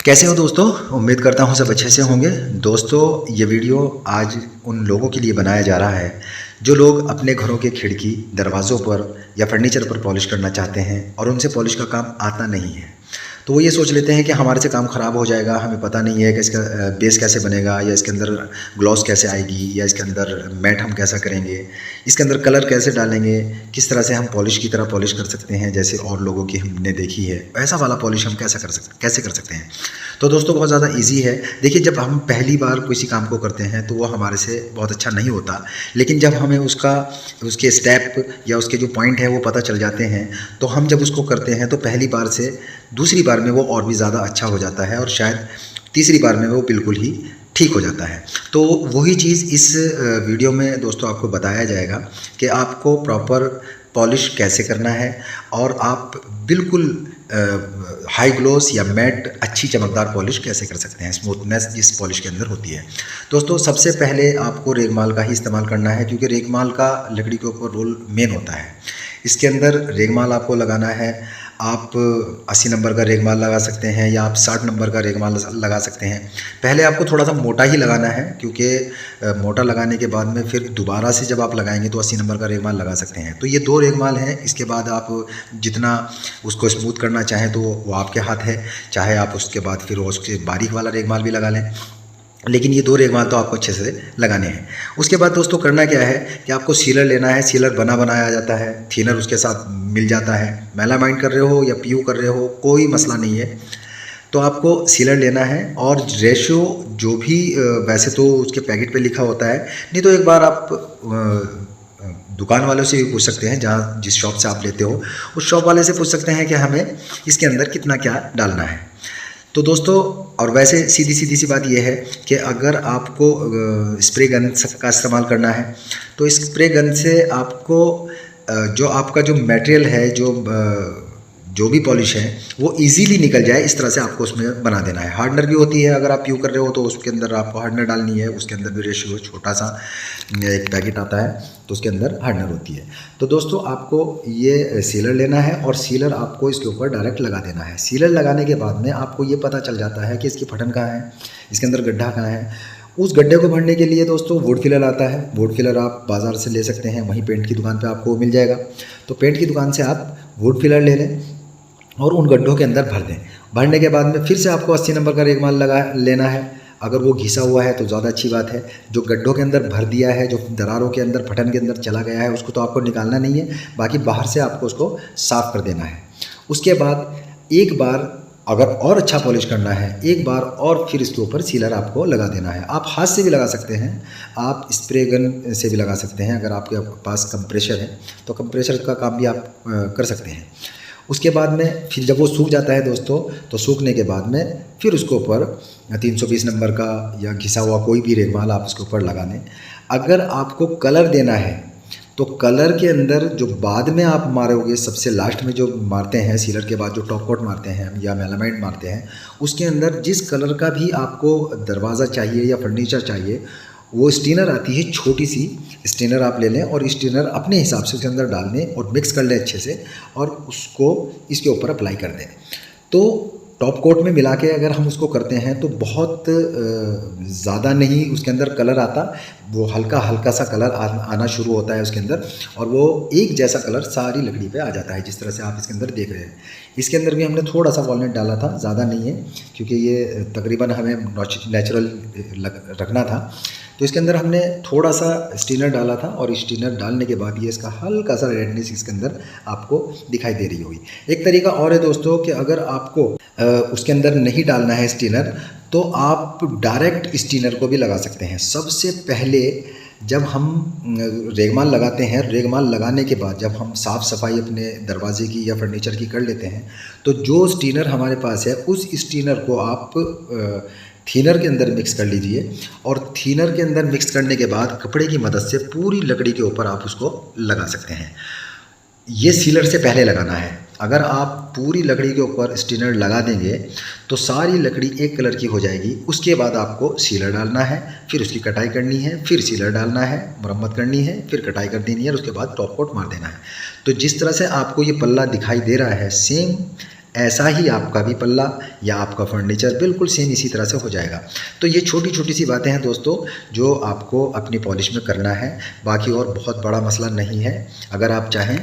कैसे हो दोस्तों। उम्मीद करता हूँ सब अच्छे से होंगे। दोस्तों ये वीडियो आज उन लोगों के लिए बनाया जा रहा है जो लोग अपने घरों के खिड़की दरवाज़ों पर या फर्नीचर पर पॉलिश करना चाहते हैं और उनसे पॉलिश का काम आता नहीं है। तो वो ये सोच लेते हैं कि हमारे से काम ख़राब हो जाएगा, हमें पता नहीं है कि इसका बेस कैसे बनेगा, या इसके अंदर ग्लॉस कैसे आएगी, या इसके अंदर मैट हम कैसा करेंगे, इसके अंदर कलर कैसे डालेंगे, किस तरह से हम पॉलिश की तरह पॉलिश कर सकते हैं जैसे और लोगों की हमने देखी है, ऐसा वाला पॉलिश हम कैसे कर सकते हैं। तो दोस्तों बहुत ज़्यादा ईजी है। देखिए, जब हम पहली बार किसी काम को करते हैं तो वो हमारे से बहुत अच्छा नहीं होता, लेकिन जब हमें उसके स्टेप या उसके जो पॉइंट है वो पता चल जाते हैं तो हम जब उसको करते हैं तो पहली बार से दूसरी बार में वो और भी ज़्यादा अच्छा हो जाता है और शायद तीसरी बार में वो बिल्कुल ही ठीक हो जाता है। तो वही चीज़ इस वीडियो में दोस्तों आपको बताया जाएगा कि आपको प्रॉपर पॉलिश कैसे करना है और आप बिल्कुल हाई ग्लोस या मैट अच्छी चमकदार पॉलिश कैसे कर सकते हैं, स्मूथनेस जिस पॉलिश के अंदर होती है। दोस्तों सबसे पहले आपको रेगमाल का ही इस्तेमाल करना है, क्योंकि रेगमाल का लकड़ी के ऊपर रोल मेन होता है। इसके अंदर रेगमाल आपको लगाना है। आप 80 नंबर का रेगमाल लगा सकते हैं या आप 60 नंबर का रेगमाल लगा सकते हैं। पहले आपको थोड़ा सा मोटा ही लगाना है, क्योंकि मोटा लगाने के बाद में फिर दोबारा से जब आप लगाएंगे तो 80 नंबर का रेगमाल लगा सकते हैं। तो ये 2 रेगमाल हैं। इसके बाद आप जितना उसको स्मूथ करना चाहें तो वो आपके हाथ है, चाहे आप उसके बाद फिर उसके बारीक वाला रेगमाल भी लगा लें, लेकिन ये 2 रेगमाल तो आपको अच्छे से लगाने हैं। उसके बाद दोस्तों करना क्या है कि आपको सीलर लेना है। सीलर बना बनाया जाता है, थिनर उसके साथ मिल जाता है। मेलामाइन कर रहे हो या पीयू कर रहे हो कोई मसला नहीं है, तो आपको सीलर लेना है। और रेशियो जो भी वैसे तो उसके पैकेट पे लिखा होता है, नहीं तो एक बार आप दुकान वालों से भी पूछ सकते हैं, जहाँ जिस शॉप से आप लेते हो उस शॉप वाले से पूछ सकते हैं कि हमें इसके अंदर कितना क्या डालना है। तो दोस्तों और वैसे सीधी सी बात यह है कि अगर आपको स्प्रे गन का इस्तेमाल करना है तो इस स्प्रे गन से आपको जो आपका जो मटेरियल है, जो भी पॉलिश है वो इजीली निकल जाए, इस तरह से आपको उसमें बना देना है। हार्डनर भी होती है, अगर आप पीयू कर रहे हो तो उसके अंदर आपको हार्डनर डालनी है। उसके अंदर भी रेशियो छोटा सा एक पैकेट आता है तो उसके अंदर हार्डनर होती है। तो दोस्तों आपको ये सीलर लेना है और सीलर आपको इसके ऊपर डायरेक्ट लगा देना है। सीलर लगाने के बाद में आपको ये पता चल जाता है कि इसकी फटन कहाँ है, इसके अंदर गड्ढा कहाँ है। उस गड्ढे को भरने के लिए दोस्तों वुड फिलर आता है। वुड फिलर आप बाज़ार से ले सकते हैं, वहीं पेंट की दुकान पे आपको मिल जाएगा। तो पेंट की दुकान से आप वुड फिलर ले लें और उन गड्ढों के अंदर भर दें। भरने के बाद में फिर से आपको 80 नंबर का रेगमाल लगा लेना है। अगर वो घिसा हुआ है तो ज़्यादा अच्छी बात है। जो गड्ढों के अंदर भर दिया है, जो दरारों के अंदर फटन के अंदर चला गया है, उसको तो आपको निकालना नहीं है, बाकी बाहर से आपको उसको साफ़ कर देना है। उसके बाद एक बार अगर और अच्छा पॉलिश करना है, एक बार और फिर इसके ऊपर सीलर आपको लगा देना है। आप हाथ से भी लगा सकते हैं, आप स्प्रे गन से भी लगा सकते हैं। अगर आपके पास कंप्रेशर है तो कंप्रेशर का काम भी आप कर सकते हैं। उसके बाद में फिर जब वो सूख जाता है दोस्तों, तो सूखने के बाद में फिर उसके ऊपर 320 नंबर का या घिसा हुआ कोई भी रेगमाल आप उसके ऊपर लगा दें। अगर आपको कलर देना है तो कलर के अंदर जो बाद में आप मारोगे, सबसे लास्ट में जो मारते हैं सीलर के बाद, जो टॉप कोट मारते हैं या मेलामाइन मारते हैं, उसके अंदर जिस कलर का भी आपको दरवाज़ा चाहिए या फर्नीचर चाहिए, वो स्टीनर आती है, छोटी सी स्टीनर आप ले लें और स्टीनर अपने हिसाब से उसके अंदर डाल दें और मिक्स कर लें अच्छे से और उसको इसके ऊपर अप्लाई कर दें। तो टॉप कोट में मिला के अगर हम उसको करते हैं तो बहुत ज़्यादा नहीं उसके अंदर कलर आता, वो हल्का हल्का सा कलर आना शुरू होता है उसके अंदर, और वो एक जैसा कलर सारी लकड़ी पे आ जाता है, जिस तरह से आप इसके अंदर देख रहे हैं। इसके अंदर भी हमने थोड़ा सा वॉलनट डाला था, ज़्यादा नहीं है, क्योंकि ये तकरीबन हमें नेचुरल रखना था। तो इसके अंदर हमने थोड़ा सा स्टीनर डाला था और स्टीनर डालने के बाद ये इसका हल्का सा रेडनेस इसके अंदर आपको दिखाई दे रही होगी। एक तरीका और है दोस्तों कि अगर आपको उसके अंदर नहीं डालना है स्टीनर, तो आप डायरेक्ट स्टीनर को भी लगा सकते हैं। सबसे पहले जब हम रेगमाल लगाते हैं, रेगमाल लगाने के बाद जब हम साफ़ सफाई अपने दरवाजे की या फर्नीचर की कर लेते हैं, तो जो स्टीनर हमारे पास है उस स्टीनर को आप थिनर के अंदर मिक्स कर लीजिए और थिनर के अंदर मिक्स करने के बाद कपड़े की मदद से पूरी लकड़ी के ऊपर आप उसको लगा सकते हैं। ये सीलर से पहले लगाना है। अगर आप पूरी लकड़ी के ऊपर स्टीनर लगा देंगे तो सारी लकड़ी एक कलर की हो जाएगी। उसके बाद आपको सीलर डालना है, फिर उसकी कटाई करनी है, फिर सीलर डालना है, मरम्मत करनी है, फिर कटाई कर देनी है और उसके बाद टॉप कोट मार देना है। तो जिस तरह से आपको ये पल्ला दिखाई दे रहा है, सेम ऐसा ही आपका भी पल्ला या आपका फर्नीचर बिल्कुल सेम इसी तरह से हो जाएगा। तो ये छोटी छोटी सी बातें हैं दोस्तों जो आपको अपनी पॉलिश में करना है, बाकी और बहुत बड़ा मसला नहीं है। अगर आप चाहें